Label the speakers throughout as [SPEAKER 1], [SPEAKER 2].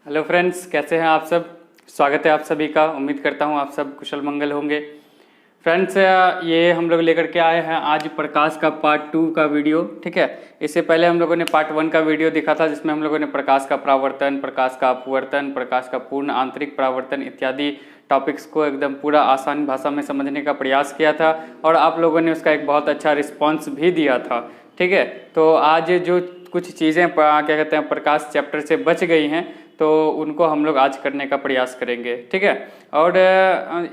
[SPEAKER 1] Hello friends, कैसे हैं आप सब। स्वागत है आप सभी का। उम्मीद करता हूं आप सब कुशल मंगल होंगे। फ्रेंड्स, ये हम लोग लेकर के आए हैं आज प्रकाश का पार्ट 2 का वीडियो। ठीक है, इससे पहले हम लोगों ने पार्ट 1 का वीडियो देखा था जिसमें हम लोगों ने प्रकाश का परावर्तन, प्रकाश का अपवर्तन, प्रकाश का पूर्ण आंतरिक परावर्तन इत्यादि टॉपिक्स को एकदम पूरा आसान भाषा में समझने का प्रयास किया था और आप लोगों ने उसका एक बहुत अच्छा रिस्पॉन्स भी दिया था। ठीक है, तो आज जो कुछ चीज़ें क्या कहते हैं प्रकाश चैप्टर से बच गई हैं तो उनको हम लोग आज करने का प्रयास करेंगे। ठीक है, और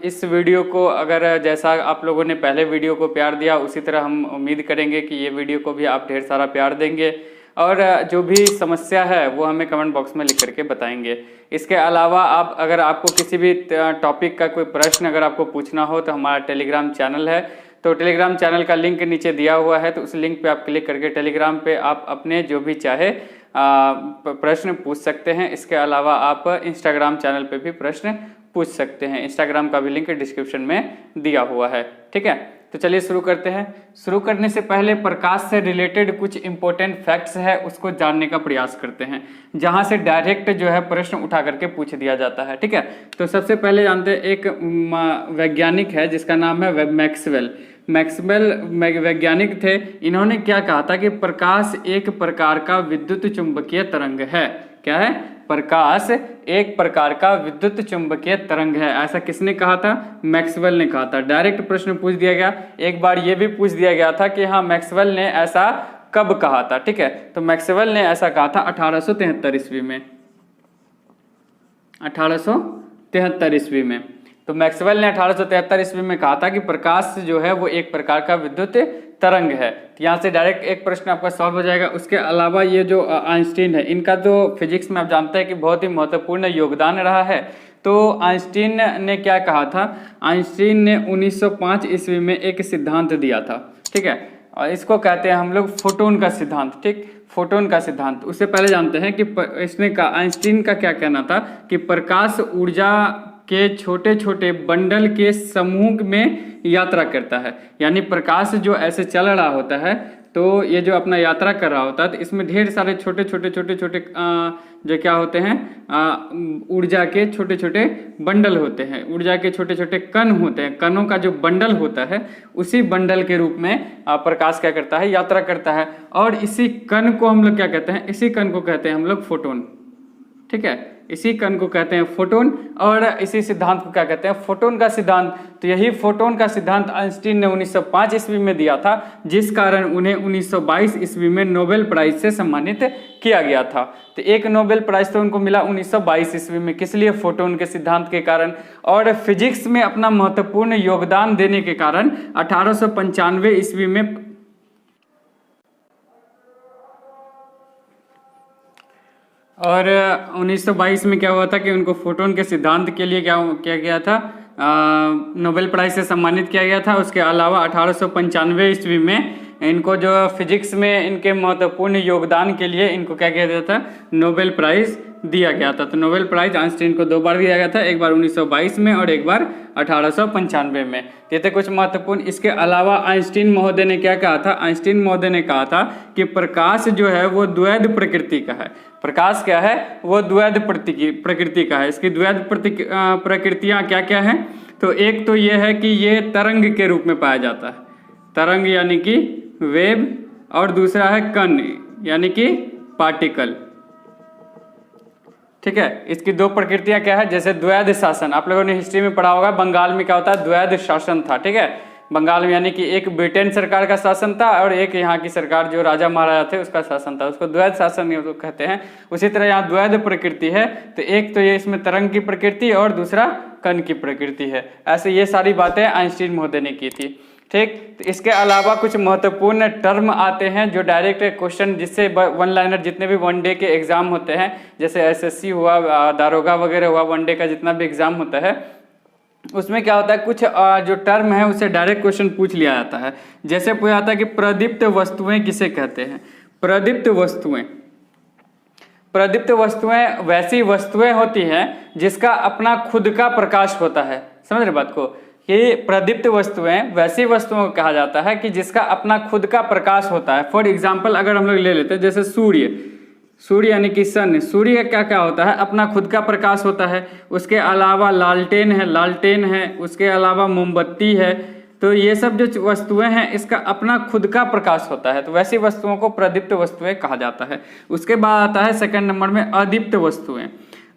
[SPEAKER 1] इस वीडियो को अगर जैसा आप लोगों ने पहले वीडियो को प्यार दिया उसी तरह हम उम्मीद करेंगे कि ये वीडियो को भी आप ढेर सारा प्यार देंगे और जो भी समस्या है वो हमें कमेंट बॉक्स में लिख करके बताएंगे। इसके अलावा आप अगर आपको किसी भी टॉपिक का कोई प्रश्न अगर आपको पूछना हो तो हमारा टेलीग्राम चैनल है, तो टेलीग्राम चैनल का लिंक नीचे दिया हुआ है, तो उस लिंक पे आप क्लिक करके टेलीग्राम पे आप अपने जो भी चाहे प्रश्न पूछ सकते हैं। इसके अलावा आप इंस्टाग्राम चैनल पे भी प्रश्न पूछ सकते हैं। इंस्टाग्राम का भी लिंक डिस्क्रिप्शन में दिया हुआ है। ठीक है, तो चलिए शुरू करते हैं। शुरू करने से पहले प्रकाश से रिलेटेड कुछ इंपॉर्टेंट फैक्ट्स है उसको जानने का प्रयास करते हैं, जहां से डायरेक्ट जो है प्रश्न उठा करके पूछ दिया जाता है। ठीक है, तो सबसे पहले जानते हैं एक वैज्ञानिक है जिसका नाम है मैक्सवेल। मैक्सवेल वैज्ञानिक थे। इन्होंने क्या कहा था कि प्रकाश एक प्रकार का विद्युत चुंबकीय तरंग है। क्या है? प्रकाश एक प्रकार का विद्युत चुंबकीय तरंग है। ऐसा किसने कहा था? मैक्सवेल ने कहा था। डायरेक्ट प्रश्न पूछ दिया गया। एक बार ये भी पूछ दिया गया था कि हाँ मैक्सवेल ने ऐसा कब कहा था। ठीक है, तो मैक्सवेल ने ऐसा कहा था 1873 ईस्वी में। 1873 ईस्वी में। तो मैक्सवेल ने 1873 ईस्वी में कहा था कि प्रकाश जो है वो एक प्रकार का विद्युत तरंग है। तो यहाँ से डायरेक्ट एक प्रश्न आपका सॉल्व हो जाएगा। उसके अलावा ये जो आइंस्टीन है, इनका तो फिजिक्स में आप जानते हैं कि बहुत ही महत्वपूर्ण योगदान रहा है। तो आइंस्टीन ने क्या कहा था? आइंस्टीन ने 1905 ईस्वी में एक सिद्धांत दिया था। ठीक है, और इसको कहते हैं हम लोग फोटोन का सिद्धांत। ठीक, फोटोन का सिद्धांत। उससे पहले जानते हैं कि इसने का आइंस्टीन का क्या कहना था कि प्रकाश ऊर्जा के छोटे छोटे बंडल के समूह में यात्रा करता है। यानी प्रकाश जो ऐसे चल रहा होता है तो ये जो अपना यात्रा कर रहा होता है तो इसमें ढेर सारे छोटे छोटे जो क्या होते हैं ऊर्जा के छोटे छोटे बंडल होते हैं। ऊर्जा के छोटे छोटे कण होते हैं। कणों का जो बंडल होता है उसी बंडल के रूप में प्रकाश क्या करता है? यात्रा करता है। और इसी कण को हम लोग क्या कहते हैं? इसी कण को कहते हैं हम लोग फोटोन। ठीक है, इसी कण को कहते हैं फोटोन और इसी सिद्धांत को क्या कहते हैं? फोटोन का सिद्धांत। तो यही फोटोन का सिद्धांत आइंस्टीन ने 1905 ईस्वी में दिया था, जिस कारण उन्हें 1922 ईस्वी में नोबेल प्राइज से सम्मानित किया गया था। तो एक नोबेल प्राइज तो उनको मिला 1922 ईस्वी में। किस लिए? फोटोन के सिद्धांत के कारण। और फिजिक्स में अपना महत्वपूर्ण योगदान देने के कारण 1895 ईस्वी में और 1922 में क्या हुआ था कि उनको फोटोन के सिद्धांत के लिए क्या किया गया था? नोबेल प्राइज से सम्मानित किया गया था। उसके अलावा 1895 ईस्वी में इनको जो फिजिक्स में इनके महत्वपूर्ण योगदान के लिए इनको क्या किया गया था? नोबेल प्राइज दिया गया था। तो नोबेल प्राइज आइंस्टीन को 2 बार दिया गया था, एक बार 1922 में और एक बार 1895 में। ये थे कुछ महत्वपूर्ण। इसके अलावा आइंस्टीन महोदय ने क्या कहा था? आइंस्टीन महोदय ने कहा था कि प्रकाश जो है वो द्वैध प्रकृति का है। प्रकाश क्या है? वो द्वैध प्रकृति का है। इसकी द्वैध प्रकृतियां क्या क्या हैं? तो एक तो ये है कि ये तरंग के रूप में पाया जाता है, तरंग यानी कि वेव, और दूसरा है कण यानी कि पार्टिकल। ठीक है, इसकी 2 प्रकृतियां क्या है? जैसे द्वैध शासन, आप लोगों ने हिस्ट्री में पढ़ा होगा, बंगाल में क्या होता है? द्वैध शासन था। ठीक है, बंगाल में यानी कि एक ब्रिटेन सरकार का शासन था और एक यहाँ की सरकार जो राजा महाराजा थे उसका शासन था, उसको द्वैध शासन कहते हैं। उसी तरह यहाँ द्वैध प्रकृति है, तो एक तो ये इसमें तरंग की प्रकृति और दूसरा कण की प्रकृति है। ऐसे ये सारी बातें आइंस्टीन महोदय ने की थी। ठीक, तो इसके अलावा कुछ महत्वपूर्ण टर्म आते हैं जो डायरेक्ट क्वेश्चन, जिससे 1 लाइनर जितने भी 1 डे के एग्जाम होते हैं, जैसे एसएससी हुआ, दारोगा वगैरह हुआ, 1 डे का जितना भी एग्जाम होता है उसमें क्या होता है, कुछ जो टर्म है उससे डायरेक्ट क्वेश्चन पूछ लिया जाता है। जैसे पूछा जाता है कि प्रदीप्त वस्तुएं किसे कहते हैं? प्रदीप्त वस्तुएं, प्रदीप्त वस्तुएं वैसी वस्तुएं होती हैं जिसका अपना खुद का प्रकाश होता है। समझ रहे बात को? कि प्रदीप्त वस्तुएं वैसी वस्तुओं को कहा जाता है कि जिसका अपना खुद का प्रकाश होता है। फॉर एग्जाम्पल अगर हम लोग ले लेते हैं जैसे सूर्य, सूर्य यानी कि सन, सूर्य का क्या क्या होता है, अपना खुद का प्रकाश होता है, उसके अलावा लालटेन है, उसके अलावा मोमबत्ती है। तो ये सब जो वस्तुएं हैं इसका अपना खुद का प्रकाश होता है, तो वैसी वस्तुओं को प्रदीप्त वस्तुएं कहा जाता है। उसके बाद आता है सेकंड नंबर में अदीप्त वस्तुएं।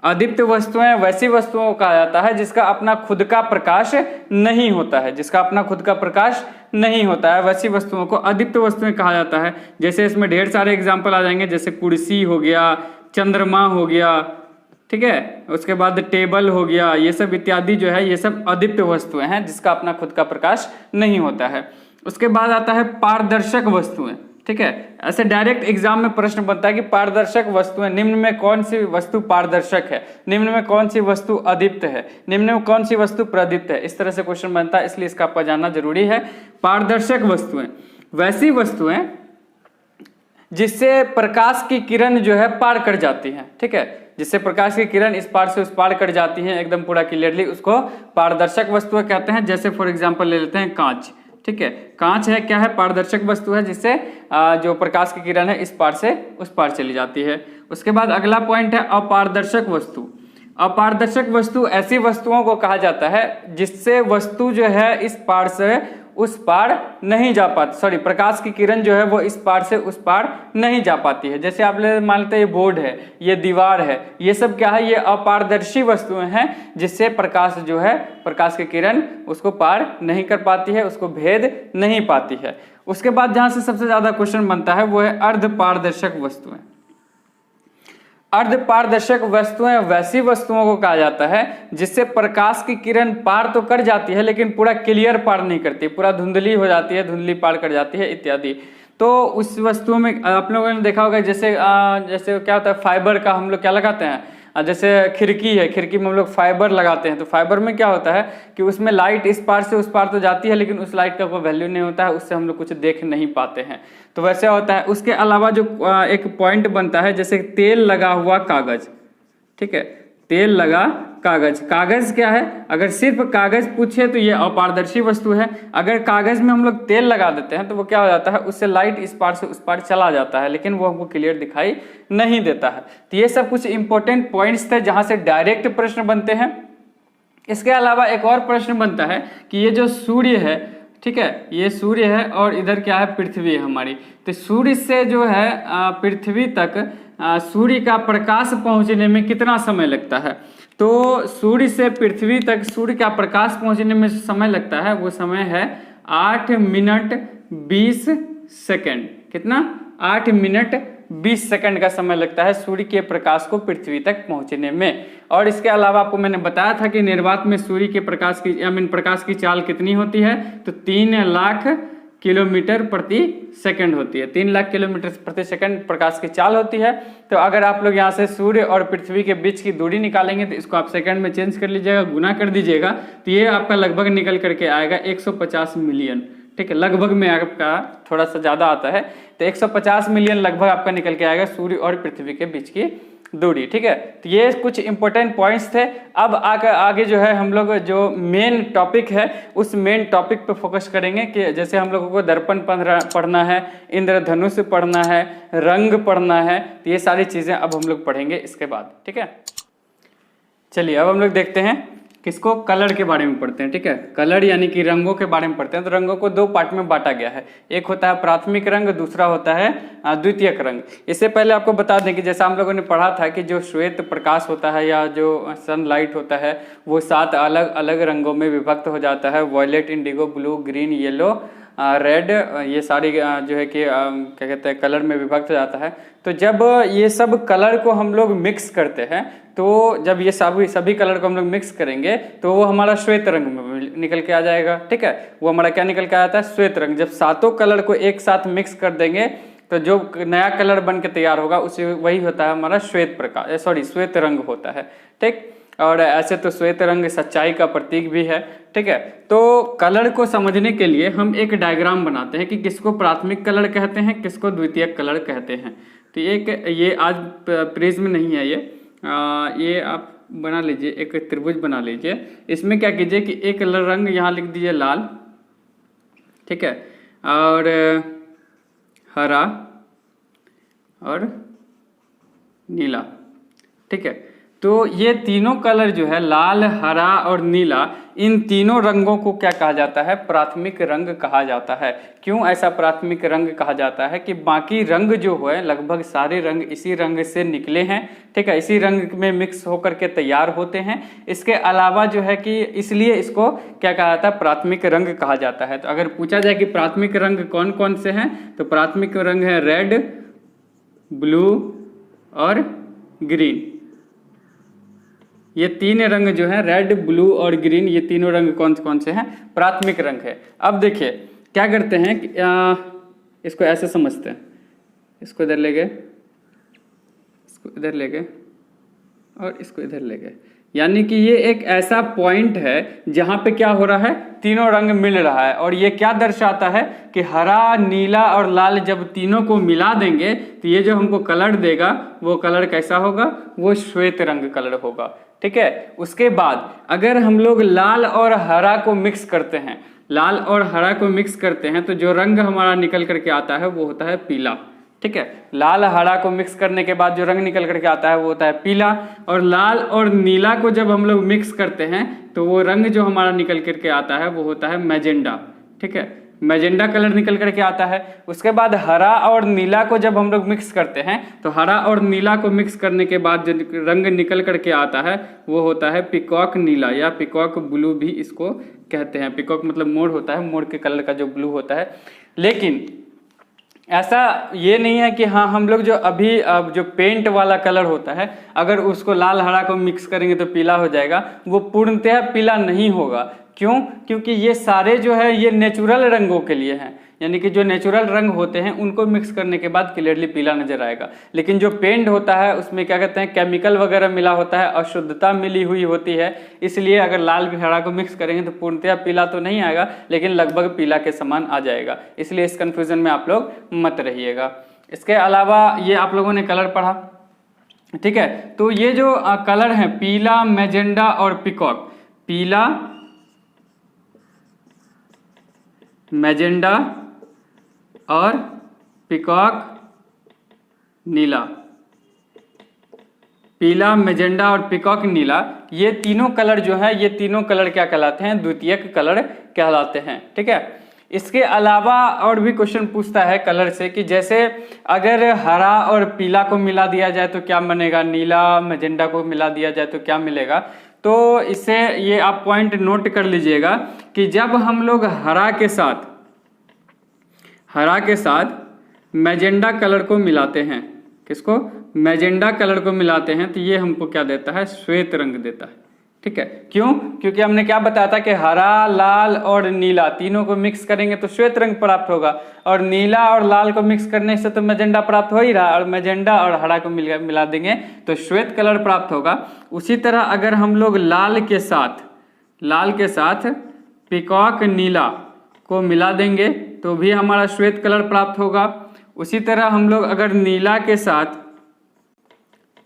[SPEAKER 1] अदीप्त वस्तुएं वैसी वस्तुओं को कहा जाता है जिसका अपना खुद का प्रकाश नहीं होता है, जिसका अपना खुद का प्रकाश नहीं होता है, वैसी वस्तुओं को अदीप्त वस्तुएं कहा जाता है। जैसे इसमें ढेर सारे एग्जाम्पल आ जाएंगे, जैसे कुर्सी हो गया, चंद्रमा हो गया, ठीक है, उसके बाद टेबल हो गया, ये सब इत्यादि जो है ये सब अदीप्त वस्तुएं हैं जिसका अपना खुद का प्रकाश नहीं होता है। उसके बाद आता है पारदर्शक वस्तुएं, ठीक है। ऐसे डायरेक्ट एग्जाम में प्रश्न बनता है कि पारदर्शक वस्तुएं, निम्न में कौन सी वस्तु पारदर्शक है, निम्न में कौन सी वस्तु अदीप्त है, निम्न में कौन सी वस्तु प्रदीप्त है, इस तरह से क्वेश्चन बनता है, इसलिए इसका आपको जानना जरूरी है। पारदर्शक वस्तुएं वैसी वस्तुएं जिससे प्रकाश की किरण जो है पार कर जाती है, ठीक है, जिससे प्रकाश की किरण इस पार से उस पार कर जाती है एकदम पूरा क्लियरली, उसको पारदर्शक वस्तुएं कहते हैं। जैसे फॉर एग्जांपल ले लेते हैं कांच, ठीक है, कांच है क्या है, पारदर्शक वस्तु है जिससे जो प्रकाश की किरण है इस पार से उस पार चली जाती है। उसके बाद अगला पॉइंट है अपारदर्शक वस्तु। अपारदर्शक वस्तु ऐसी वस्तुओं को कहा जाता है जिससे वस्तु जो है इस पार से उस पार नहीं जा पाती, सॉरी, प्रकाश की किरण जो है वो इस पार से उस पार नहीं जा पाती है। जैसे आप मान लेते हैं ये बोर्ड है, ये दीवार है, ये सब क्या है, ये अपारदर्शी वस्तुएं हैं जिससे प्रकाश जो है, प्रकाश की किरण उसको पार नहीं कर पाती है, उसको भेद नहीं पाती है। उसके बाद जहां से सबसे ज्यादा क्वेश्चन बनता है वो है अर्धपारदर्शक वस्तुएं। अर्धपारदर्शक वस्तुएं वैसी वस्तुओं को कहा जाता है जिससे प्रकाश की किरण पार तो कर जाती है लेकिन पूरा क्लियर पार नहीं करती, पूरा धुंधली हो जाती है, धुंधली पार कर जाती है इत्यादि। तो उस वस्तुओं में आप लोगों ने देखा होगा, जैसे जैसे क्या होता है, फाइबर का हम लोग क्या लगाते हैं, जैसे खिड़की है, खिड़की में हम लोग फाइबर लगाते हैं, तो फाइबर में क्या होता है कि उसमें लाइट इस पार से उस पार तो जाती है लेकिन उस लाइट का कोई वैल्यू नहीं होता है, उससे हम लोग कुछ देख नहीं पाते हैं, तो वैसे होता है। उसके अलावा जो एक पॉइंट बनता है, जैसे तेल लगा हुआ कागज, ठीक है, तेल लगा कागज, कागज क्या है, अगर सिर्फ कागज पूछे तो ये अपारदर्शी वस्तु है। अगर कागज में हम लोग तेल लगा देते हैं तो वो क्या हो जाता है, उससे लाइट इस पार से उस पार चला जाता है लेकिन वो हमको क्लियर दिखाई नहीं देता है। तो ये सब कुछ इंपॉर्टेंट पॉइंट्स थे जहां से डायरेक्ट प्रश्न बनते हैं। इसके अलावा एक और प्रश्न बनता है कि ये जो सूर्य है, ठीक है, ये सूर्य है और इधर क्या है, पृथ्वी है हमारी, तो सूर्य से जो है पृथ्वी तक सूर्य का प्रकाश पहुंचने में कितना समय लगता है। तो सूर्य से पृथ्वी तक सूर्य का प्रकाश पहुंचने में समय लगता है, वो समय है 8 मिनट 20 सेकंड। कितना, 8 मिनट 20 सेकंड का समय लगता है सूर्य के प्रकाश को पृथ्वी तक पहुंचने में। और इसके अलावा आपको मैंने बताया था कि निर्वात में सूर्य के प्रकाश की प्रकाश की चाल कितनी होती है, तो 3 लाख किलोमीटर प्रति सेकंड होती है, 3 लाख किलोमीटर प्रति सेकंड प्रकाश की चाल होती है। तो अगर आप लोग यहाँ से सूर्य और पृथ्वी के बीच की दूरी निकालेंगे तो इसको आप सेकंड में चेंज कर लीजिएगा, गुना कर दीजिएगा, तो ये आपका लगभग निकल करके आएगा 150 मिलियन, ठीक है, लगभग में आपका थोड़ा सा ज्यादा आता है, तो 150 मिलियन लगभग आपका निकल के आएगा सूर्य और पृथ्वी के बीच की दूरी, ठीक है। तो ये कुछ इंपॉर्टेंट पॉइंट्स थे। अब आगे जो है हम लोग जो मेन टॉपिक है उस मेन टॉपिक पे फोकस करेंगे कि जैसे हम लोगों को दर्पण पढ़ना है, इंद्रधनुष पढ़ना है, रंग पढ़ना है, तो ये सारी चीजें अब हम लोग पढ़ेंगे इसके बाद, ठीक है। चलिए अब हम लोग देखते हैं किसको, कलर के बारे में पढ़ते हैं, ठीक है, कलर यानी कि रंगों के बारे में पढ़ते हैं। तो रंगों को 2 पार्ट में बांटा गया है, एक होता है प्राथमिक रंग, दूसरा होता है द्वितीयक रंग। इससे पहले आपको बता दें कि जैसा हम लोगों ने पढ़ा था कि जो श्वेत प्रकाश होता है या जो सनलाइट होता है वो 7 अलग अलग रंगों में विभक्त हो जाता है, violet, indigo, blue, green, yellow, red, ये सारी जो है कि क्या कहते हैं कलर में विभक्त हो जाता है। तो जब ये सब कलर को हम लोग मिक्स करते हैं, तो जब ये सभी कलर को हम लोग मिक्स करेंगे तो वो हमारा श्वेत रंग में निकल के आ जाएगा, ठीक है, वो हमारा क्या निकल के आता है, श्वेत रंग। जब 7 कलर को एक साथ मिक्स कर देंगे तो जो नया कलर बन के तैयार होगा उसे वही होता है हमारा श्वेत रंग होता है, ठीक। और ऐसे तो श्वेत रंग सच्चाई का प्रतीक भी है, ठीक है। तो कलर को समझने के लिए हम एक डायग्राम बनाते हैं कि किसको प्राथमिक कलर कहते हैं, किसको द्वितीयक कलर कहते हैं। तो ये आज प्रिज्म नहीं है, ये आप बना लीजिए, एक त्रिभुज बना लीजिए। इसमें क्या कीजिए कि एक रंग यहाँ लिख दीजिए लाल, ठीक है, और हरा और नीला। ठीक है, तो ये तीनों कलर जो है लाल, हरा और नीला, इन तीनों रंगों को क्या कहा जाता है? प्राथमिक रंग कहा जाता है। क्यों ऐसा प्राथमिक रंग कहा जाता है? कि बाकी रंग जो है लगभग सारे रंग इसी रंग से निकले हैं। ठीक है, इसी रंग में मिक्स होकर के तैयार होते हैं। इसके अलावा जो है कि इसलिए इसको क्या कहा जाता है? प्राथमिक रंग कहा जाता है। तो अगर पूछा जाए कि प्राथमिक रंग कौन कौन से हैं, तो प्राथमिक रंग है रेड, ब्लू और ग्रीन। ये तीन रंग जो है रेड, ब्लू और ग्रीन, ये तीनों रंग कौन कौन से हैं? प्राथमिक रंग है। अब देखिए क्या करते हैं कि इसको ऐसे समझते हैं, इसको इधर ले गए, इसको इधर ले गए और इसको इधर ले गए। यानी कि ये एक ऐसा पॉइंट है जहां पे क्या हो रहा है? तीनों रंग मिल रहा है। और ये क्या दर्शाता है कि हरा, नीला और लाल जब तीनों को मिला देंगे तो ये जो हमको कलर देगा वो कलर कैसा होगा? वो श्वेत रंग कलर होगा। ठीक है, उसके बाद अगर हम लोग लाल और हरा को मिक्स करते हैं, लाल और हरा को मिक्स करते हैं तो जो रंग हमारा निकल करके आता है वो होता है पीला। ठीक है, लाल हरा को मिक्स करने के बाद जो रंग निकल करके आता है वो होता है पीला। और लाल और नीला को जब हम लोग मिक्स करते हैं तो वो रंग जो हमारा निकल करके आता है वो होता है मैजेंडा। ठीक है, मैजेंडा कलर निकल करके आता है। उसके बाद हरा और नीला को जब हम लोग मिक्स करते हैं तो हरा और नीला को मिक्स करने के बाद जो रंग निकल करके आता है वो होता है पिकॉक नीला, या पिकॉक ब्लू भी इसको कहते हैं। पिकॉक मतलब मोर होता है, मोर के कलर का जो ब्लू होता है। लेकिन ऐसा ये नहीं है कि हाँ हम लोग जो अभी जो पेंट वाला कलर होता है अगर उसको लाल हरा को मिक्स करेंगे तो पीला हो जाएगा, वो पूर्णतः पीला नहीं होगा। क्यों? क्योंकि ये सारे जो है ये नेचुरल रंगों के लिए हैं, यानी कि जो नेचुरल रंग होते हैं उनको मिक्स करने के बाद क्लियरली पीला नजर आएगा। लेकिन जो पेंट होता है उसमें क्या कहते हैं, केमिकल वगैरह मिला होता है, अशुद्धता मिली हुई होती है, इसलिए अगर लाल हरा को मिक्स करेंगे तो पूर्णतः पीला तो नहीं आएगा लेकिन लगभग पीला के समान आ जाएगा। इसलिए इस कंफ्यूजन में आप लोग मत रहिएगा। इसके अलावा ये आप लोगों ने कलर पढ़ा, ठीक है, तो ये जो कलर है पीला, मैजेंडा और पिकॉक, पीला, मैजेंडा और पिकॉक नीला, पीला, मैजेंडा और पिकॉक नीला, ये तीनों कलर जो है ये तीनों कलर क्या कहलाते हैं? द्वितीयक कलर कहलाते हैं। ठीक है, इसके अलावा और भी क्वेश्चन पूछता है कलर से कि जैसे अगर हरा और पीला को मिला दिया जाए तो क्या बनेगा, नीला मैजेंडा को मिला दिया जाए तो क्या मिलेगा। तो इससे ये आप पॉइंट नोट कर लीजिएगा कि जब हम लोग हरा के साथ मैजेंडा कलर को मिलाते हैं, किसको? मैजेंडा कलर को मिलाते हैं तो ये हमको क्या देता है? श्वेत रंग देता है। ठीक है, क्यों? क्योंकि हमने क्या बताया था कि हरा, लाल और नीला तीनों को मिक्स करेंगे तो श्वेत रंग प्राप्त होगा, और नीला और लाल को मिक्स करने से तो मैजेंडा प्राप्त हो ही रहा, और मैजेंडा और हरा को मिला देंगे तो श्वेत कलर प्राप्त होगा। उसी तरह अगर हम लोग लाल के साथ पिकॉक नीला को मिला देंगे तो भी हमारा श्वेत कलर प्राप्त होगा। उसी तरह हम लोग अगर नीला के साथ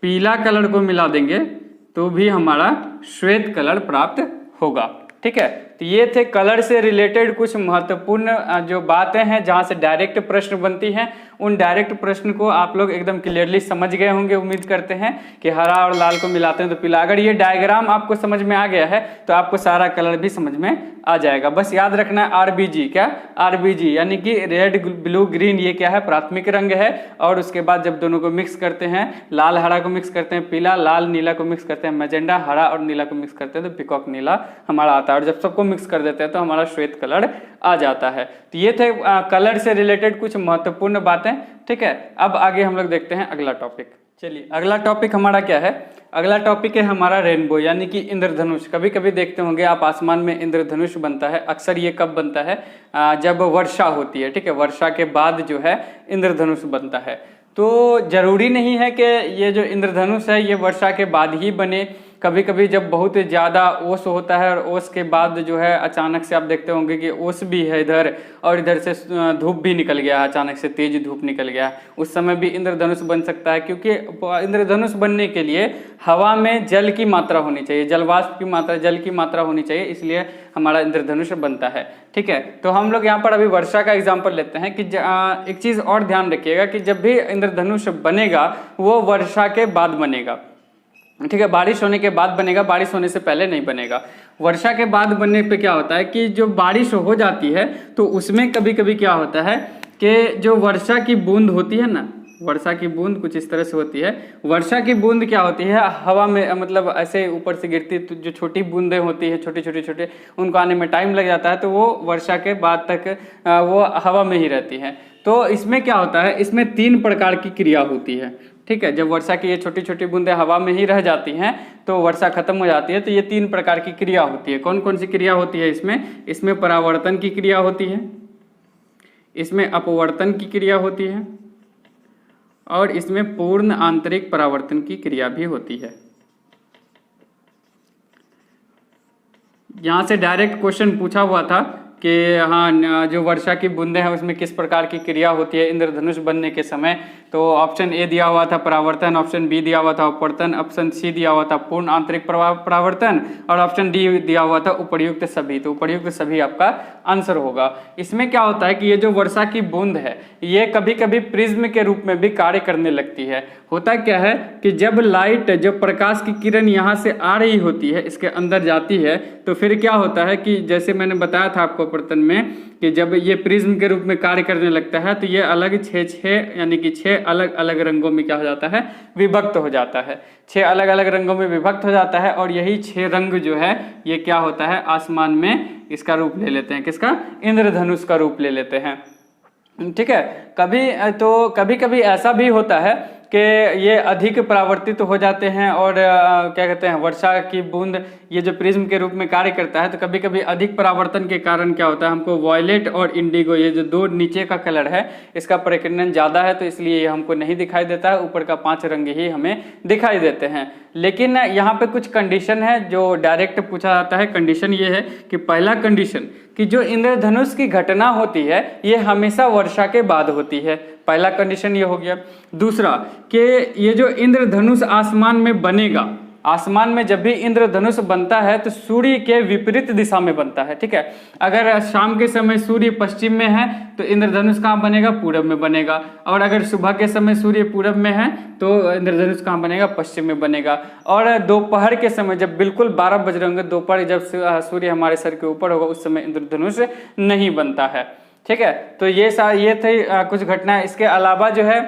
[SPEAKER 1] पीला कलर को मिला देंगे तो भी हमारा श्वेत कलर प्राप्त होगा। ठीक है, तो ये थे कलर से रिलेटेड कुछ महत्वपूर्ण जो बातें हैं जहां से डायरेक्ट प्रश्न बनती हैं। उन डायरेक्ट प्रश्न को आप लोग एकदम क्लियरली समझ गए होंगे, उम्मीद करते हैं कि हरा और लाल को मिलाते हैं तो पीला। अगर ये डायग्राम आपको समझ में आ गया है तो आपको सारा कलर भी समझ में आ जाएगा। बस याद रखना है आरबीजी, क्या? आरबीजी यानी कि रेड, ब्लू, ग्रीन, ये क्या है? प्राथमिक रंग है। और उसके बाद जब दोनों को मिक्स करते हैं, लाल हरा को मिक्स करते हैं पीला, लाल नीला को मिक्स करते हैं मैजेंडा, हरा और नीला को मिक्स करते हैं तो पिकॉक नीला हमारा आता है। और जब सबको मिक्स कर देते हैं तो हमारा श्वेत कलर आ जाता है। तो ये थे कलर से रिलेटेड कुछ महत्वपूर्ण बातें। ठीक है, अब आगे हम लोग देखते हैं अगला टॉपिक। चलिए, अगला टॉपिक हमारा क्या है? अगला टॉपिक है हमारा रेनबो, यानी कि इंद्रधनुष। कभी कभी देखते होंगे आप आसमान में इंद्रधनुष बनता है। अक्सर ये कब बनता है? जब वर्षा होती है। ठीक है, वर्षा के बाद जो है इंद्रधनुष बनता है। तो जरूरी नहीं है कि ये जो इंद्रधनुष है ये वर्षा के बाद ही बने, कभी कभी जब बहुत ज़्यादा ओस होता है और ओस के बाद जो है अचानक से आप देखते होंगे कि ओस भी है इधर और इधर से धूप भी निकल गया, अचानक से तेज धूप निकल गया, उस समय भी इंद्रधनुष बन सकता है। क्योंकि इंद्रधनुष बनने के लिए हवा में जल की मात्रा होनी चाहिए, जलवाष्प की मात्रा, जल की मात्रा होनी चाहिए, इसलिए हमारा इंद्रधनुष बनता है। ठीक है, तो हम लोग यहाँ पर अभी वर्षा का एग्जाम्पल लेते हैं कि एक चीज़ और ध्यान रखिएगा कि जब भी इंद्रधनुष बनेगा वो वर्षा के बाद बनेगा। ठीक है, बारिश होने के बाद बनेगा, बारिश होने से पहले नहीं बनेगा। वर्षा के बाद बनने पे क्या होता है कि जो बारिश हो जाती है तो उसमें कभी कभी क्या होता है कि जो वर्षा की बूंद होती है ना, वर्षा की बूंद कुछ इस तरह से होती है। वर्षा की बूंद क्या होती है, हवा में मतलब ऐसे ऊपर से गिरती, तो जो छोटी बूंदें होती है, छोटे छोटे छोटे, उनको आने में टाइम लग जाता है, तो वो वर्षा के बाद तक वो हवा में ही रहती है। तो इसमें क्या होता है, इसमें 3 प्रकार की क्रिया होती है। ठीक है, जब वर्षा की ये छोटी छोटी बूंदें हवा में ही रह जाती हैं तो वर्षा खत्म हो जाती है। तो ये 3 प्रकार की क्रिया होती है। कौन कौन सी क्रिया होती है इसमें परावर्तन की क्रिया होती है, इसमें अपवर्तन की क्रिया होती है और इसमें पूर्ण आंतरिक परावर्तन की क्रिया भी होती है। यहाँ से डायरेक्ट क्वेश्चन पूछा हुआ था कि हाँ, जो वर्षा की बूंदें हैं उसमें किस प्रकार की क्रिया होती है इंद्रधनुष बनने के समय। तो ऑप्शन ए दिया हुआ था परावर्तन, ऑप्शन बी दिया हुआ था अपवर्तन, ऑप्शन सी दिया हुआ था पूर्ण आंतरिक परावर्तन और ऑप्शन डी दिया हुआ था उपर्युक्त सभी। तो उपर्युक्त सभी आपका आंसर होगा। इसमें क्या होता है कि ये जो वर्षा की बूंद है ये कभी कभी प्रिज्म के रूप में भी कार्य करने लगती है। होता क्या है कि जब लाइट, जब प्रकाश की किरण यहाँ से आ रही होती है, इसके अंदर जाती है, तो फिर क्या होता है कि जैसे मैंने बताया था आपको अपवर्तन में कि जब ये प्रिज्म के रूप में कार्य करने लगता है तो ये अलग 6 यानी कि 6 अलग अलग रंगों में क्या हो जाता है, विभक्त हो जाता है। 6 अलग अलग रंगों में विभक्त हो जाता है और यही 6 रंग जो है ये क्या होता है, आसमान में इसका रूप ले लेते हैं। किसका? इंद्रधनुष का रूप ले लेते हैं। ठीक है, कभी कभी ऐसा भी होता है कि ये अधिक परावर्तित तो हो जाते हैं और क्या कहते हैं, वर्षा की बूंद ये जो प्रिज्म के रूप में कार्य करता है, तो कभी कभी अधिक परावर्तन के कारण क्या होता है, हमको वॉयलेट और इंडिगो, ये जो 2 नीचे का कलर है, इसका प्रकीर्णन ज़्यादा है तो इसलिए ये हमको नहीं दिखाई देता है, ऊपर का 5 रंग ही हमें दिखाई देते हैं। लेकिन यहाँ पे कुछ कंडीशन है जो डायरेक्ट पूछा जाता है। कंडीशन ये है कि पहला कंडीशन कि जो इंद्रधनुष की घटना होती है ये हमेशा वर्षा के बाद होती है। पहला कंडीशन ये हो गया। दूसरा कि ये जो इंद्रधनुष आसमान में बनेगा, आसमान में जब भी इंद्रधनुष बनता है तो सूर्य के विपरीत दिशा में बनता है। ठीक है, अगर शाम के समय सूर्य पश्चिम में है तो इंद्रधनुष कहाँ बनेगा, पूरब में बनेगा। और अगर सुबह के समय सूर्य पूरब में है तो इंद्रधनुष कहाँ बनेगा, पश्चिम में बनेगा। और दोपहर के समय जब बिल्कुल 12 बज रहे होंगे, दोपहर जब सूर्य हमारे सर के ऊपर होगा, उस समय इंद्रधनुष नहीं बनता है। ठीक है, तो ये थे कुछ घटनाएं। इसके अलावा जो है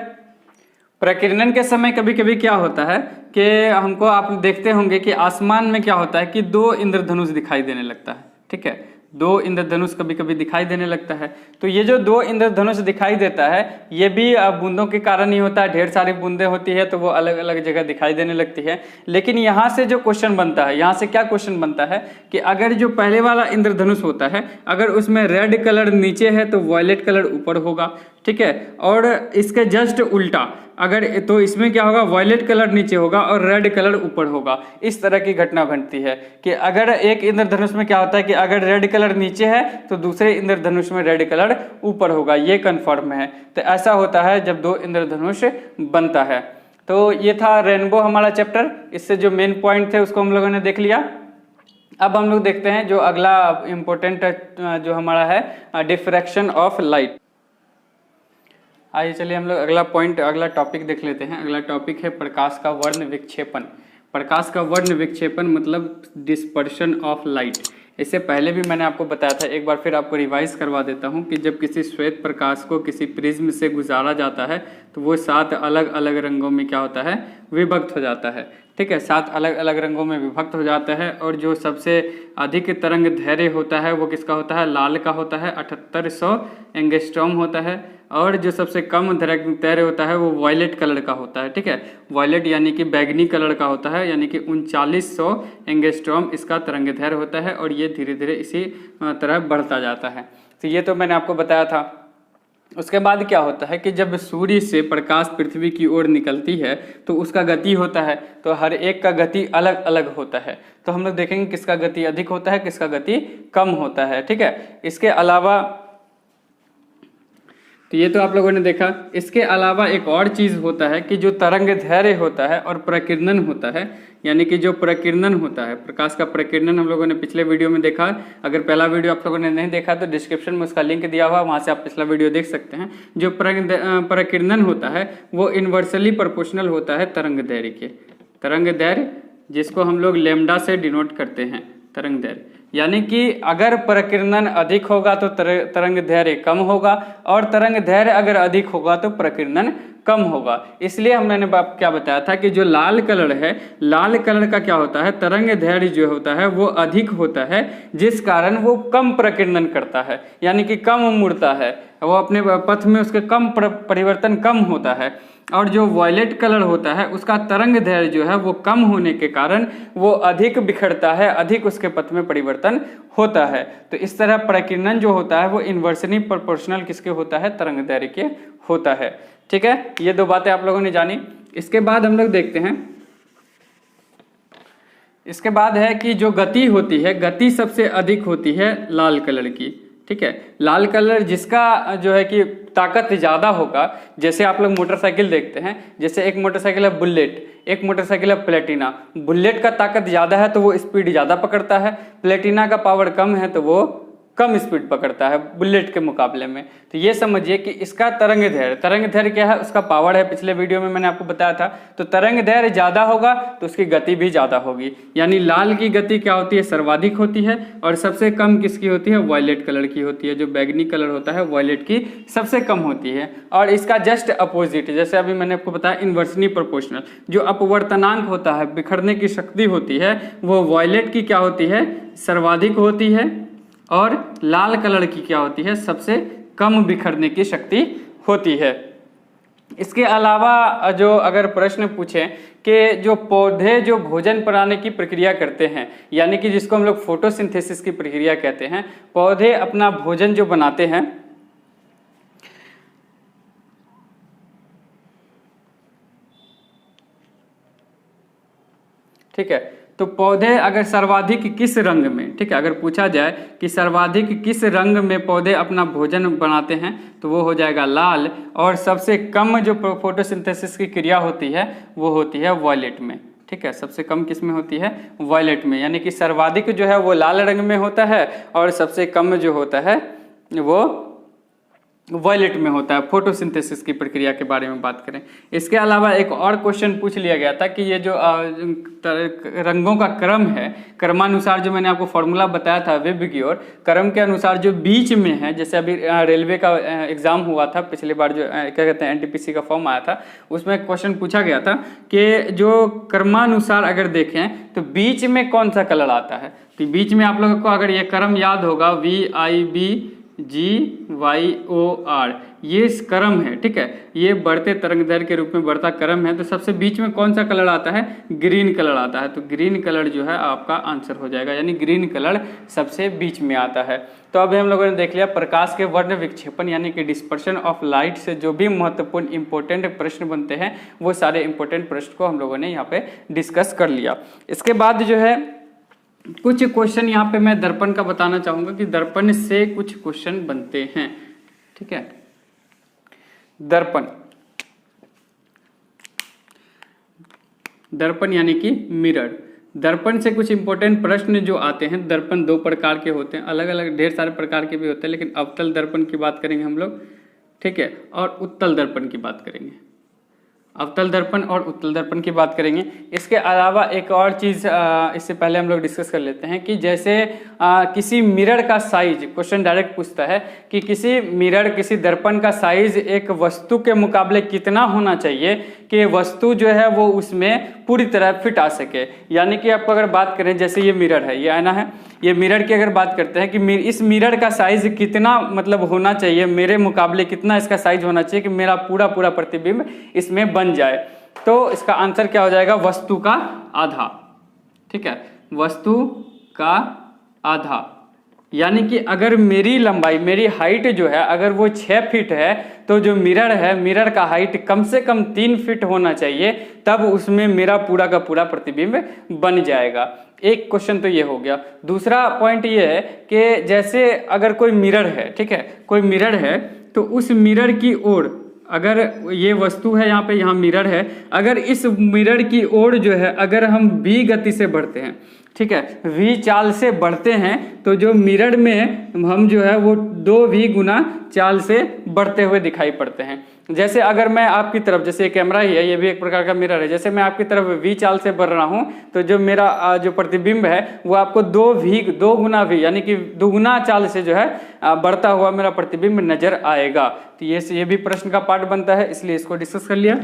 [SPEAKER 1] प्रकीर्णन के समय कभी कभी क्या होता है कि हमको, आप देखते होंगे कि आसमान में क्या होता है कि 2 इंद्रधनुष दिखाई देने लगता है। ठीक है, 2 इंद्रधनुष कभी कभी दिखाई देने लगता है। तो ये जो 2 इंद्रधनुष दिखाई देता है ये भी बूंदों के कारण ही होता है। ढेर सारी बूंदें होती है तो वो अलग अलग जगह दिखाई देने लगती है। लेकिन यहाँ से जो क्वेश्चन बनता है, यहाँ से क्या क्वेश्चन बनता है कि अगर जो पहले वाला इंद्रधनुष होता है, अगर उसमें रेड कलर नीचे है तो वॉयलेट कलर ऊपर होगा। ठीक है, और इसके जस्ट उल्टा अगर, तो इसमें क्या होगा, वॉयलेट कलर नीचे होगा और रेड कलर ऊपर होगा। इस तरह की घटना बनती है कि अगर एक इंद्रधनुष में क्या होता है कि अगर रेड कलर नीचे है तो दूसरे इंद्रधनुष में रेड कलर ऊपर होगा, ये कंफर्म है। तो ऐसा होता है जब 2 इंद्रधनुष बनता है। तो ये था रेनबो हमारा चैप्टर। इससे जो मेन पॉइंट थे उसको हम लोगों ने देख लिया। अब हम लोग देखते हैं जो अगला इम्पोर्टेंट जो हमारा है, डिफ्रैक्शन ऑफ लाइट। आइए चलिए हम लोग अगला पॉइंट, अगला टॉपिक देख लेते हैं। अगला टॉपिक है प्रकाश का वर्ण विक्षेपण। प्रकाश का वर्ण विक्षेपण मतलब डिस्पर्शन ऑफ लाइट। इससे पहले भी मैंने आपको बताया था, एक बार फिर आपको रिवाइज करवा देता हूं कि जब किसी श्वेत प्रकाश को किसी प्रिज्म से गुजारा जाता है तो वो 7 अलग अलग रंगों में क्या होता है, विभक्त हो जाता है। ठीक है, 7 अलग अलग रंगों में विभक्त हो जाता है। और जो सबसे अधिक तरंग धैर्य होता है वो किसका होता है, लाल का होता है, 7800 एंगस्ट्रॉम होता है। और जो सबसे कम धैर्य होता है वो वॉयलेट कलर का होता है। ठीक है, वॉयलेट यानी कि बैगनी कलर का होता है, यानी कि 3900 एंगस्ट्रॉम इसका तरंग धैर्य होता है। और ये धीरे धीरे इसी तरह बढ़ता जाता है। तो ये तो मैंने आपको बताया था। उसके बाद क्या होता है कि जब सूर्य से प्रकाश पृथ्वी की ओर निकलती है तो उसका गति होता है, तो हर एक का गति अलग अलग होता है। तो हम लोग देखेंगे किसका गति अधिक होता है, किसका गति कम होता है। ठीक है, इसके अलावा तो ये तो आप लोगों ने देखा। इसके अलावा एक और चीज़ होता है कि जो तरंग दैर्घ्य होता है और प्रकीर्णन होता है, यानी कि जो प्रकीर्णन होता है, प्रकाश का प्रकीर्णन हम लोगों ने पिछले वीडियो में देखा। अगर पहला वीडियो आप लोगों ने नहीं देखा तो डिस्क्रिप्शन में उसका लिंक दिया हुआ, वहाँ से आप पिछला वीडियो देख सकते हैं। जो प्रकीर्णन होता है वो इन्वर्सली प्रोपोर्शनल होता है तरंग दैर्घ्य के। तरंग दैर्घ्य जिसको हम लोग लैम्डा से डिनोट करते हैं, तरंग दैर्घ्य, यानी कि अगर प्रकीर्णन अधिक होगा तो तरंग दैर्घ्य कम होगा, और तरंग दैर्घ्य अगर अधिक होगा तो प्रकीर्णन कम होगा। इसलिए हमने क्या बताया था कि जो लाल कलर है, लाल कलर का क्या होता है, तरंग दैर्घ्य जो होता है वो अधिक होता है, जिस कारण वो कम प्रकीर्णन करता है, यानी कि कम मुड़ता है, वो अपने पथ में उसके कम परिवर्तन कम होता है। और जो वॉयलेट कलर होता है उसका तरंग दैर्घ्य जो है वो कम होने के कारण वो अधिक बिखरता है, अधिक उसके पथ में परिवर्तन होता है। तो इस तरह प्रकीर्णन जो होता है वो इन्वर्सली प्रोपोर्शनल किसके होता है, तरंग दैर्घ्य के होता है। ठीक है, ये दो बातें आप लोगों ने जानी। इसके बाद हम लोग देखते हैं, इसके बाद है कि जो गति होती है, गति सबसे अधिक होती है लाल कलर की। ठीक है, लाल कलर जिसका जो है कि ताकत ज़्यादा होगा, जैसे आप लोग मोटरसाइकिल देखते हैं, जैसे एक मोटरसाइकिल है बुलेट, एक मोटरसाइकिल है प्लेटिना। बुलेट का ताकत ज़्यादा है तो वो स्पीड ज़्यादा पकड़ता है, प्लेटिना का पावर कम है तो वो कम स्पीड पकड़ता है बुलेट के मुकाबले में। तो ये समझिए कि इसका तरंग दैर्घ्य क्या है, उसका पावर है, पिछले वीडियो में मैंने आपको बताया था। तो तरंग दैर्घ्य ज़्यादा होगा तो उसकी गति भी ज़्यादा होगी, यानी लाल की गति क्या होती है, सर्वाधिक होती है, और सबसे कम किसकी होती है, वॉयलेट कलर की होती है। जो बैगनी कलर होता है वॉयलेट की सबसे कम होती है। और इसका जस्ट अपोजिट, जैसे अभी मैंने आपको बताया इन्वर्सली प्रोपोर्शनल, जो अपवर्तनांक होता है, बिखरने की शक्ति होती है, वो वॉयलेट की क्या होती है, सर्वाधिक होती है, और लाल कलर की क्या होती है, सबसे कम बिखरने की शक्ति होती है। इसके अलावा जो अगर प्रश्न पूछें कि जो पौधे जो भोजन बनाने की प्रक्रिया करते हैं, यानी कि जिसको हम लोग फोटोसिंथेसिस की प्रक्रिया कहते हैं, पौधे अपना भोजन जो बनाते हैं, ठीक है, तो पौधे अगर सर्वाधिक किस रंग में, ठीक है, अगर पूछा जाए कि सर्वाधिक किस रंग में पौधे अपना भोजन बनाते हैं तो वो हो जाएगा लाल, और सबसे कम जो फोटोसिंथेसिस की क्रिया होती है वो होती है वॉयलेट में। ठीक है, सबसे कम किस में होती है, वॉयलेट में, यानी कि सर्वाधिक जो है वो लाल रंग में होता है और सबसे कम जो होता है वो वॉयलेट में होता है। फोटोसिंथेसिस की प्रक्रिया के बारे में बात करें। इसके अलावा एक और क्वेश्चन पूछ लिया गया था कि ये जो रंगों का क्रम है, क्रमानुसार, जो मैंने आपको फॉर्मूला बताया था वेब की ओर, क्रम के अनुसार जो बीच में है, जैसे अभी रेलवे का एग्जाम हुआ था पिछली बार, जो क्या कहते हैं एनटीपीसी का फॉर्म आया था, उसमें क्वेश्चन पूछा गया था कि जो क्रमानुसार अगर देखें तो बीच में कौन सा कलर आता है। तो बीच में आप लोगों को अगर ये क्रम याद होगा, VIBGYOR, ये क्रम है। ठीक है, ये बढ़ते तरंग दैर्घ्य के रूप में बढ़ता क्रम है। तो सबसे बीच में कौन सा कलर आता है, ग्रीन कलर आता है। तो ग्रीन कलर जो है आपका आंसर हो जाएगा, यानी ग्रीन कलर सबसे बीच में आता है। तो अभी हम लोगों ने देख लिया प्रकाश के वर्ण विक्षेपण यानी कि डिस्पर्शन ऑफ लाइट से जो भी महत्वपूर्ण इंपॉर्टेंट प्रश्न बनते हैं, वो सारे इंपॉर्टेंट प्रश्न को हम लोगों ने यहाँ पे डिस्कस कर लिया। इसके बाद जो है कुछ क्वेश्चन यहाँ पे मैं दर्पण का बताना चाहूंगा कि दर्पण से कुछ क्वेश्चन बनते हैं। ठीक है, दर्पण, दर्पण यानी कि मिरर। दर्पण से कुछ इंपॉर्टेंट प्रश्न जो आते हैं, दर्पण दो प्रकार के होते हैं, अलग अलग ढेर सारे प्रकार के भी होते हैं, लेकिन अवतल दर्पण की बात करेंगे हम लोग। ठीक है, और उत्तल दर्पण की बात करेंगे। अवतल दर्पण और उत्तल दर्पण की बात करेंगे। इसके अलावा एक और चीज़ इससे पहले हम लोग डिस्कस कर लेते हैं कि जैसे किसी मिरर का साइज, क्वेश्चन डायरेक्ट पूछता है कि किसी मिरर, किसी दर्पण का साइज एक वस्तु के मुकाबले कितना होना चाहिए कि वस्तु जो है वो उसमें पूरी तरह फिट आ सके। यानी कि आपको अगर बात करें, जैसे ये मिरर है, ये आईना है, ये मिरर की अगर बात करते हैं कि इस मिरर का साइज कितना मतलब होना चाहिए, मेरे मुकाबले कितना इसका साइज होना चाहिए कि मेरा पूरा प्रतिबिंब इसमें बन जाए, तो इसका आंसर क्या हो जाएगा, वस्तु का आधा। ठीक है, वस्तु का आधा। यानी कि अगर मेरी लंबाई, मेरी हाइट जो है अगर वो 6 फीट है, तो जो मिरर है, मिरर का हाइट कम से कम 3 फीट होना चाहिए, तब उसमें मेरा पूरा का पूरा प्रतिबिंब बन जाएगा। एक क्वेश्चन तो ये हो गया। दूसरा पॉइंट ये है कि जैसे अगर कोई मिरर है, ठीक है, कोई मिरर है, तो उस मिरर की ओर, अगर ये वस्तु है यहाँ पे, यहाँ मिरर है, अगर इस मिरर की ओर जो है अगर हम v गति से बढ़ते हैं, ठीक है, v चाल से बढ़ते हैं, तो जो मिरर में हम जो है वो 2v गुना चाल से बढ़ते हुए दिखाई पड़ते हैं। जैसे अगर मैं आपकी तरफ, जैसे कैमरा ही है, ये भी एक प्रकार का मिरर है, जैसे मैं आपकी तरफ v चाल से बढ़ रहा हूँ, तो जो मेरा जो प्रतिबिंब है वो आपको 2 गुना v यानी कि दुगुना चाल से जो है बढ़ता हुआ मेरा प्रतिबिंब नजर आएगा। तो ये भी प्रश्न का पार्ट बनता है, इसलिए इसको डिस्कस कर लिया।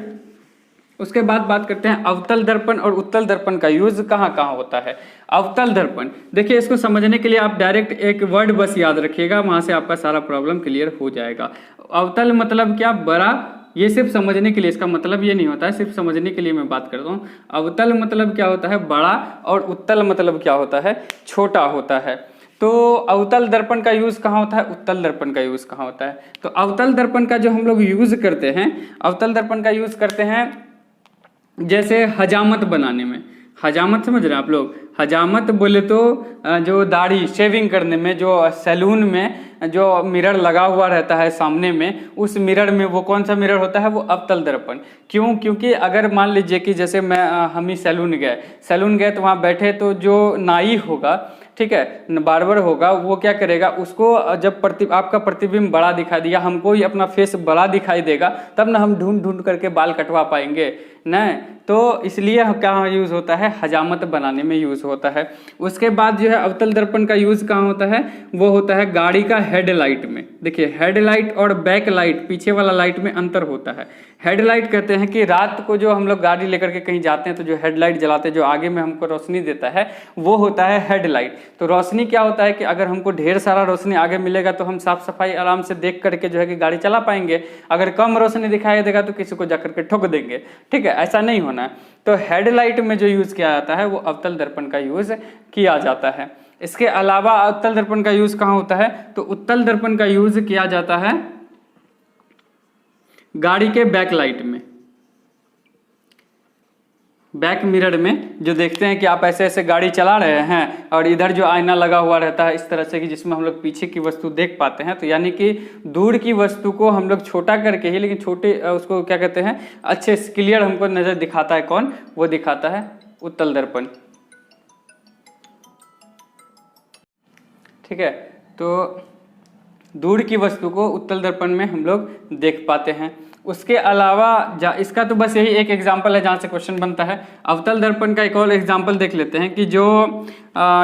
[SPEAKER 1] उसके बाद बात करते हैं अवतल दर्पण और उत्तल दर्पण का यूज कहाँ कहाँ होता है। अवतल दर्पण, देखिए इसको समझने के लिए आप डायरेक्ट एक वर्ड बस याद रखिएगा, वहां से आपका सारा प्रॉब्लम क्लियर हो जाएगा। अवतल मतलब क्या, बड़ा, ये सिर्फ समझने के लिए, इसका मतलब ये नहीं होता है, सिर्फ समझने के लिए मैं बात करता हूँ। अवतल मतलब क्या होता है, बड़ा, और उत्तल मतलब क्या होता है, छोटा होता है। तो अवतल दर्पण का यूज कहाँ होता है, उत्तल दर्पण का यूज कहाँ होता है। तो अवतल दर्पण का जो हम लोग यूज करते हैं, अवतल दर्पण का यूज करते हैं जैसे हजामत बनाने में। हजामत समझ रहे हैं आप लोग, हजामत बोले तो जो दाढ़ी शेविंग करने में, जो सैलून में जो मिरर लगा हुआ रहता है सामने में, उस मिरर में वो कौन सा मिरर होता है, वो अवतल दर्पण। क्यों? क्योंकि अगर मान लीजिए कि जैसे हम ही सैलून गए तो वहाँ बैठे, तो जो नाई होगा, ठीक है, बार्बर होगा, वो क्या करेगा, उसको जब आपका प्रतिबिंब बड़ा दिखाई दिया, हमको ही अपना फेस बड़ा दिखाई देगा, तब ना हम ढूंढ ढूंढ करके बाल कटवा पाएंगे, नहीं। तो इसलिए कहाँ यूज होता है, हजामत बनाने में यूज होता है। उसके बाद जो है अवतल दर्पण का यूज कहाँ होता है, वो होता है गाड़ी का हेडलाइट में। देखिए हेडलाइट और बैक लाइट, पीछे वाला लाइट में अंतर होता है। हेडलाइट कहते हैं कि रात को जो हम लोग गाड़ी लेकर के कहीं जाते हैं, तो जो हेडलाइट जलाते हैं, जो आगे में हमको रोशनी देता है, वो होता है हेडलाइट। तो रोशनी क्या होता है कि अगर हमको ढेर सारा रोशनी आगे मिलेगा तो हम साफ सफाई आराम से देख करके जो है कि गाड़ी चला पाएंगे। अगर कम रोशनी दिखाई देगा तो किसी को जाकर के ठोक देंगे, ठीक है, ऐसा नहीं होना है। तो हेडलाइट में जो यूज किया जाता है वो अवतल दर्पण का यूज किया जाता है। इसके अलावा अवतल दर्पण का यूज कहाँ होता है, तो उत्तल दर्पण का यूज किया जाता है गाड़ी के बैक लाइट में, बैक मिरर में। जो देखते हैं कि आप ऐसे ऐसे गाड़ी चला रहे हैं और इधर जो आईना लगा हुआ रहता है इस तरह से कि जिसमें हम लोग पीछे की वस्तु देख पाते हैं, तो यानी कि दूर की वस्तु को हम लोग छोटा करके ही, लेकिन छोटे उसको क्या कहते हैं, अच्छे क्लियर हमको नजर दिखाता है, कौन, वो दिखाता है उत्तल दर्पण, ठीक है। तो दूर की वस्तु को उत्तल दर्पण में हम लोग देख पाते हैं। उसके अलावा इसका तो बस यही एक एग्जाम्पल है जहाँ से क्वेश्चन बनता है। अवतल दर्पण का एक और एग्जाम्पल देख लेते हैं कि जो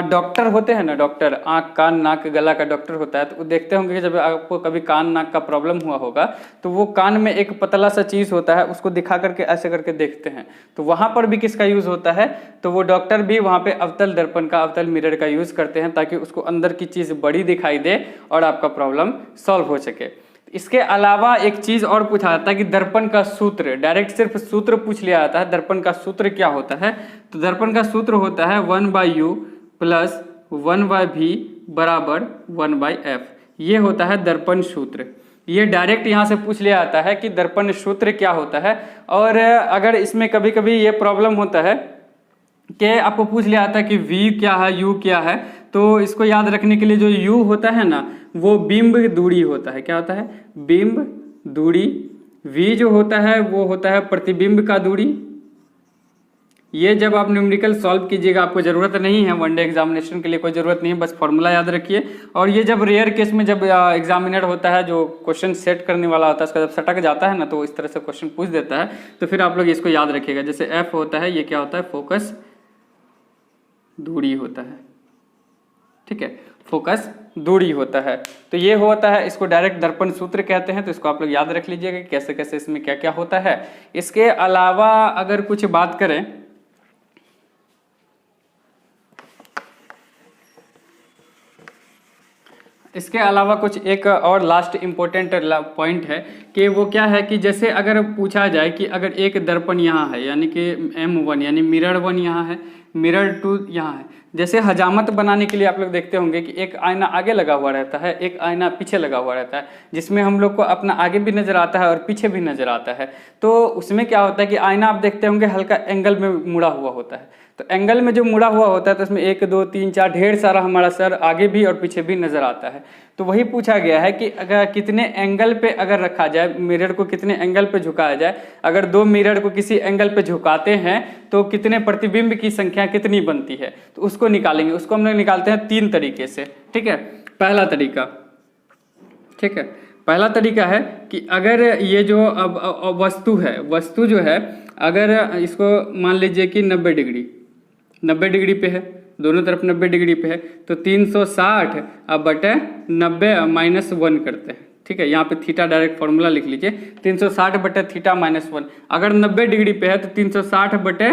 [SPEAKER 1] डॉक्टर होते हैं ना, डॉक्टर आँख कान नाक गला का डॉक्टर होता है, तो वो देखते होंगे कि जब आपको कभी कान नाक का प्रॉब्लम हुआ होगा, तो वो कान में एक पतला सा चीज़ होता है, उसको दिखा करके ऐसे करके देखते हैं। तो वहाँ पर भी किसका यूज़ होता है, तो वो डॉक्टर भी वहाँ पे अवतल दर्पण का, अवतल मिरर का यूज़ करते हैं, ताकि उसको अंदर की चीज़ बड़ी दिखाई दे और आपका प्रॉब्लम सॉल्व हो सके। इसके अलावा एक चीज और पूछा जाता है कि दर्पण का सूत्र, डायरेक्ट सिर्फ सूत्र पूछ लिया जाता है, दर्पण का सूत्र क्या होता है। तो दर्पण का सूत्र होता है 1/u प्लस 1/v बराबर 1/f। ये होता है दर्पण सूत्र। ये डायरेक्ट यहाँ से पूछ लिया जाता है कि दर्पण सूत्र क्या होता है। और अगर इसमें कभी कभी ये प्रॉब्लम होता है कि आपको पूछ लिया जाता है कि v क्या है, u क्या है, तो इसको याद रखने के लिए जो u होता है ना, वो बिंब दूरी होता है। क्या होता है, बिंब दूरी। v जो होता है वो होता है प्रतिबिंब का दूरी। ये जब आप न्यूमेरिकल सॉल्व कीजिएगा, आपको जरूरत नहीं है, वनडे एग्जामिनेशन के लिए कोई जरूरत नहीं है, बस फॉर्मूला याद रखिए। और ये जब रेयर केस में जब एग्जामिनर होता है, जो क्वेश्चन सेट करने वाला होता है, उसका जब सटक जाता है ना, तो इस तरह से क्वेश्चन पूछ देता है, तो फिर आप लोग इसको याद रखिएगा। जैसे f होता है, ये क्या होता है, फोकस दूरी होता है, ठीक है, फोकस दूरी होता है। तो ये होता है, इसको डायरेक्ट दर्पण सूत्र कहते हैं। तो इसको आप लोग याद रख लीजिएगा कैसे कैसे इसमें क्या क्या होता है। इसके अलावा अगर कुछ बात करें, इसके अलावा कुछ एक और लास्ट इम्पोर्टेंट पॉइंट है कि वो क्या है कि जैसे अगर पूछा जाए कि अगर एक दर्पण यहाँ है यानी कि M1 यानी मिरर 1 यहाँ है, मिरर 2 यहाँ है। जैसे हजामत बनाने के लिए आप लोग देखते होंगे कि एक आईना आगे लगा हुआ रहता है, एक आईना पीछे लगा हुआ रहता है, जिसमें हम लोग को अपना आगे भी नजर आता है और पीछे भी नजर आता है। तो उसमें क्या होता है कि आईना आप देखते होंगे हल्का एंगल में मुड़ा हुआ होता है। तो एंगल में जो मुड़ा हुआ होता है तो उसमें 1 2 3 4 ढेर सारा हमारा सर आगे भी और पीछे भी नजर आता है। तो वही पूछा गया है कि अगर कितने एंगल पे अगर रखा जाए, मिरर को कितने एंगल पे झुकाया जाए, अगर 2 मिरर को किसी एंगल पे झुकाते हैं तो कितने प्रतिबिंब की संख्या कितनी बनती है, तो उसको निकालेंगे। उसको हम लोग निकालते हैं 3 तरीके से, ठीक है। पहला तरीका, ठीक है, पहला तरीका है कि अगर ये जो अब वस्तु है, वस्तु जो है अगर इसको मान लीजिए कि 90 डिग्री पे है, दोनों तरफ 90 डिग्री पे है, तो 360 अब बटे 90 -1 करते हैं, ठीक है। यहाँ पे थीटा डायरेक्ट फॉर्मूला लिख लीजिए, 360 बटे थीटा -1। अगर 90 डिग्री पे है तो 360 बटे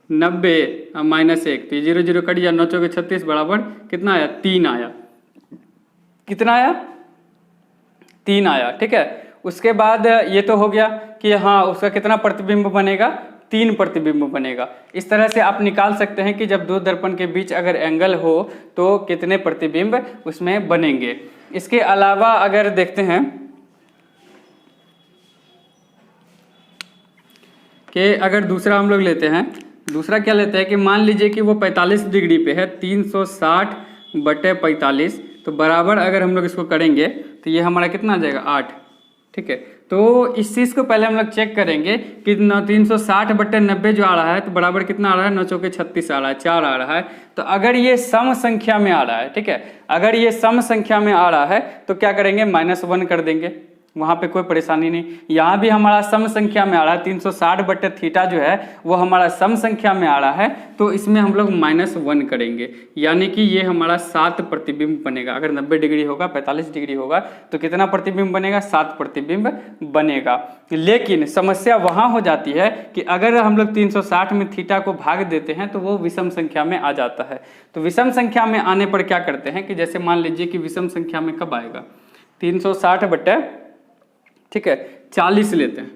[SPEAKER 1] 90 -1, तो 0 0 कट गया, 9 चौके 36 बराबर कितना आया, 3 आया। कितना आया, 3 आया, ठीक है। उसके बाद ये तो हो गया कि हाँ उसका कितना प्रतिबिंब बनेगा, 3 प्रतिबिंब बनेगा। इस तरह से आप निकाल सकते हैं कि जब 2 दर्पण के बीच अगर एंगल हो तो कितने प्रतिबिंब उसमें बनेंगे। इसके अलावा अगर देखते हैं कि अगर दूसरा हम लोग लेते हैं, दूसरा क्या लेते हैं कि मान लीजिए कि वो 45 डिग्री पे है, 360 बटे 45, तो बराबर अगर हम लोग इसको करेंगे तो ये हमारा कितना आ जाएगा, 8, ठीक है। तो इस चीज़ को पहले हम लोग चेक करेंगे कि 360 बटे 90 जो आ रहा है तो बराबर कितना आ रहा है, 9 चौके 36 आ रहा है, 4 आ रहा है। तो अगर ये सम संख्या में आ रहा है, ठीक है, अगर ये सम संख्या में आ रहा है तो क्या करेंगे, -1 कर देंगे, वहाँ पे कोई परेशानी नहीं। यहाँ भी हमारा सम संख्या में आ रहा है, 360 बटे थीटा जो है वो हमारा सम संख्या में आ रहा है, तो इसमें हम लोग -1 करेंगे, यानी कि ये हमारा 7 प्रतिबिंब बनेगा। अगर 90 डिग्री होगा, 45 डिग्री होगा तो कितना प्रतिबिंब बनेगा, 7 प्रतिबिंब बनेगा। लेकिन समस्या वहाँ हो जाती है कि अगर हम लोग 360 में थीटा को भाग देते हैं तो वो विषम संख्या में आ जाता है। तो विषम संख्या में आने पर क्या करते हैं कि जैसे मान लीजिए कि विषम संख्या में कब आएगा, 360 बटे, ठीक है, 40 लेते हैं।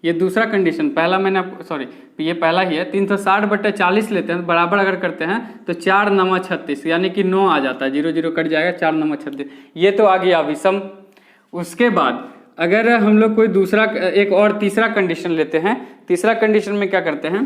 [SPEAKER 1] ये दूसरा कंडीशन, पहला मैंने आपको, सॉरी ये पहला ही है, 360 बटे 40 लेते हैं, बराबर अगर करते हैं तो 4 9 36, यानी कि 9 आ जाता है, 0 0 कट जाएगा, 4 9 36, ये तो आ गया विषम। उसके बाद अगर हम लोग कोई दूसरा एक और तीसरा कंडीशन लेते हैं, तीसरा कंडीशन में क्या करते हैं,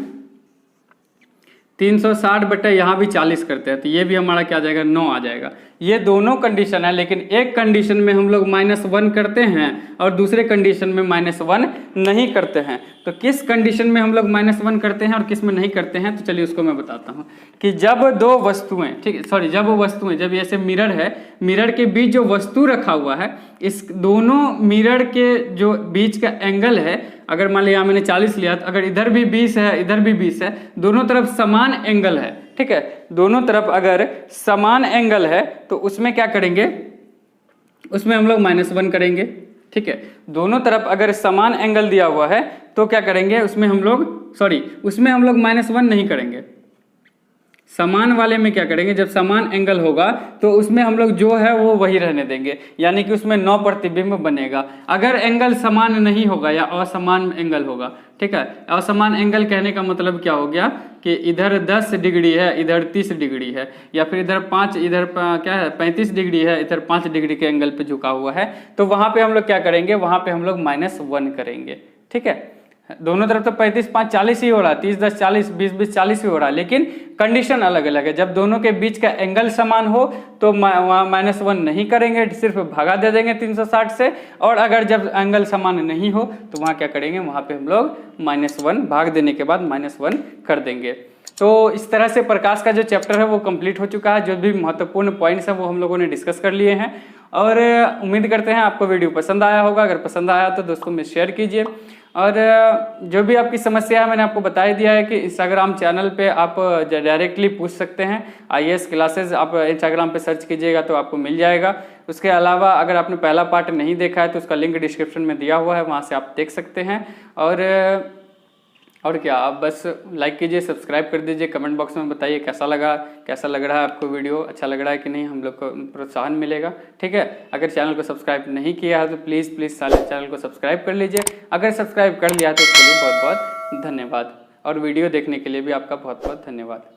[SPEAKER 1] 360 बटे यहाँ भी 40 करते हैं, तो ये भी हमारा क्या आ जाएगा, 9 आ जाएगा। ये दोनों कंडीशन है, लेकिन एक कंडीशन में हम लोग -1 करते हैं और दूसरे कंडीशन में -1 नहीं करते हैं। तो किस कंडीशन में हम लोग -1 करते हैं और किस में नहीं करते हैं, तो चलिए उसको मैं बताता हूँ कि जब 2 वस्तुएं, ठीक है, सॉरी जब वो वस्तुएं, जब ऐसे मिरर है, मिरर के बीच जो वस्तु रखा हुआ है, इस दोनों मिरर के जो बीच का एंगल है, अगर मान लिया मैंने 40 लिया, तो अगर इधर भी 20 है, इधर भी 20 है, दोनों तरफ समान एंगल है, ठीक है, दोनों तरफ अगर समान एंगल है तो उसमें क्या करेंगे, उसमें हम लोग -1 करेंगे, ठीक है। दोनों तरफ अगर समान एंगल दिया हुआ है तो क्या करेंगे, उसमें हम लोग -1 नहीं करेंगे। समान वाले में क्या करेंगे, जब समान एंगल होगा तो उसमें हम लोग जो है वो वही रहने देंगे, यानी कि उसमें 9 प्रतिबिंब बनेगा। अगर एंगल समान नहीं होगा या असमान एंगल होगा, ठीक है, असमान एंगल कहने का मतलब क्या हो गया कि इधर 10 डिग्री है, इधर 30 डिग्री है, या फिर इधर 5, इधर क्या है 35 डिग्री है, इधर 5 डिग्री के एंगल पे झुका हुआ है, तो वहां पे हम लोग क्या करेंगे, वहां पे हम लोग -1 करेंगे, ठीक है। दोनों तरफ तो 35 5 40 ही हो रहा है, 30 10 40, 20 20 40 ही हो रहा है, लेकिन कंडीशन अलग अलग है। जब दोनों के बीच का एंगल समान हो तो वहाँ -1 नहीं करेंगे, सिर्फ भागा दे देंगे 360 से, और अगर जब एंगल समान नहीं हो तो वहाँ क्या करेंगे, वहाँ पे हम लोग -1 भाग देने के बाद -1 कर देंगे। तो इस तरह से प्रकाश का जो चैप्टर है वो कंप्लीट हो चुका है। जो भी महत्वपूर्ण पॉइंट्स है वो हम लोगों ने डिस्कस कर लिए हैं, और उम्मीद करते हैं आपको वीडियो पसंद आया होगा। अगर पसंद आया तो दोस्तों में शेयर कीजिए, और जो भी आपकी समस्या है मैंने आपको बता ही दिया है कि इंस्टाग्राम चैनल पे आप डायरेक्टली पूछ सकते हैं। IAS क्लासेस आप इंस्टाग्राम पे सर्च कीजिएगा तो आपको मिल जाएगा। उसके अलावा अगर आपने पहला पार्ट नहीं देखा है तो उसका लिंक डिस्क्रिप्शन में दिया हुआ है, वहाँ से आप देख सकते हैं। और और क्या, आप बस लाइक कीजिए, सब्सक्राइब कर दीजिए, कमेंट बॉक्स में बताइए कैसा लग रहा है आपको वीडियो, अच्छा लग रहा है कि नहीं, हम लोग को प्रोत्साहन मिलेगा। ठीक है, अगर चैनल को सब्सक्राइब नहीं किया है तो प्लीज़ चैनल को सब्सक्राइब कर लीजिए। अगर सब्सक्राइब कर लिया तो उसके लिए बहुत बहुत धन्यवाद, और वीडियो देखने के लिए भी आपका बहुत बहुत धन्यवाद।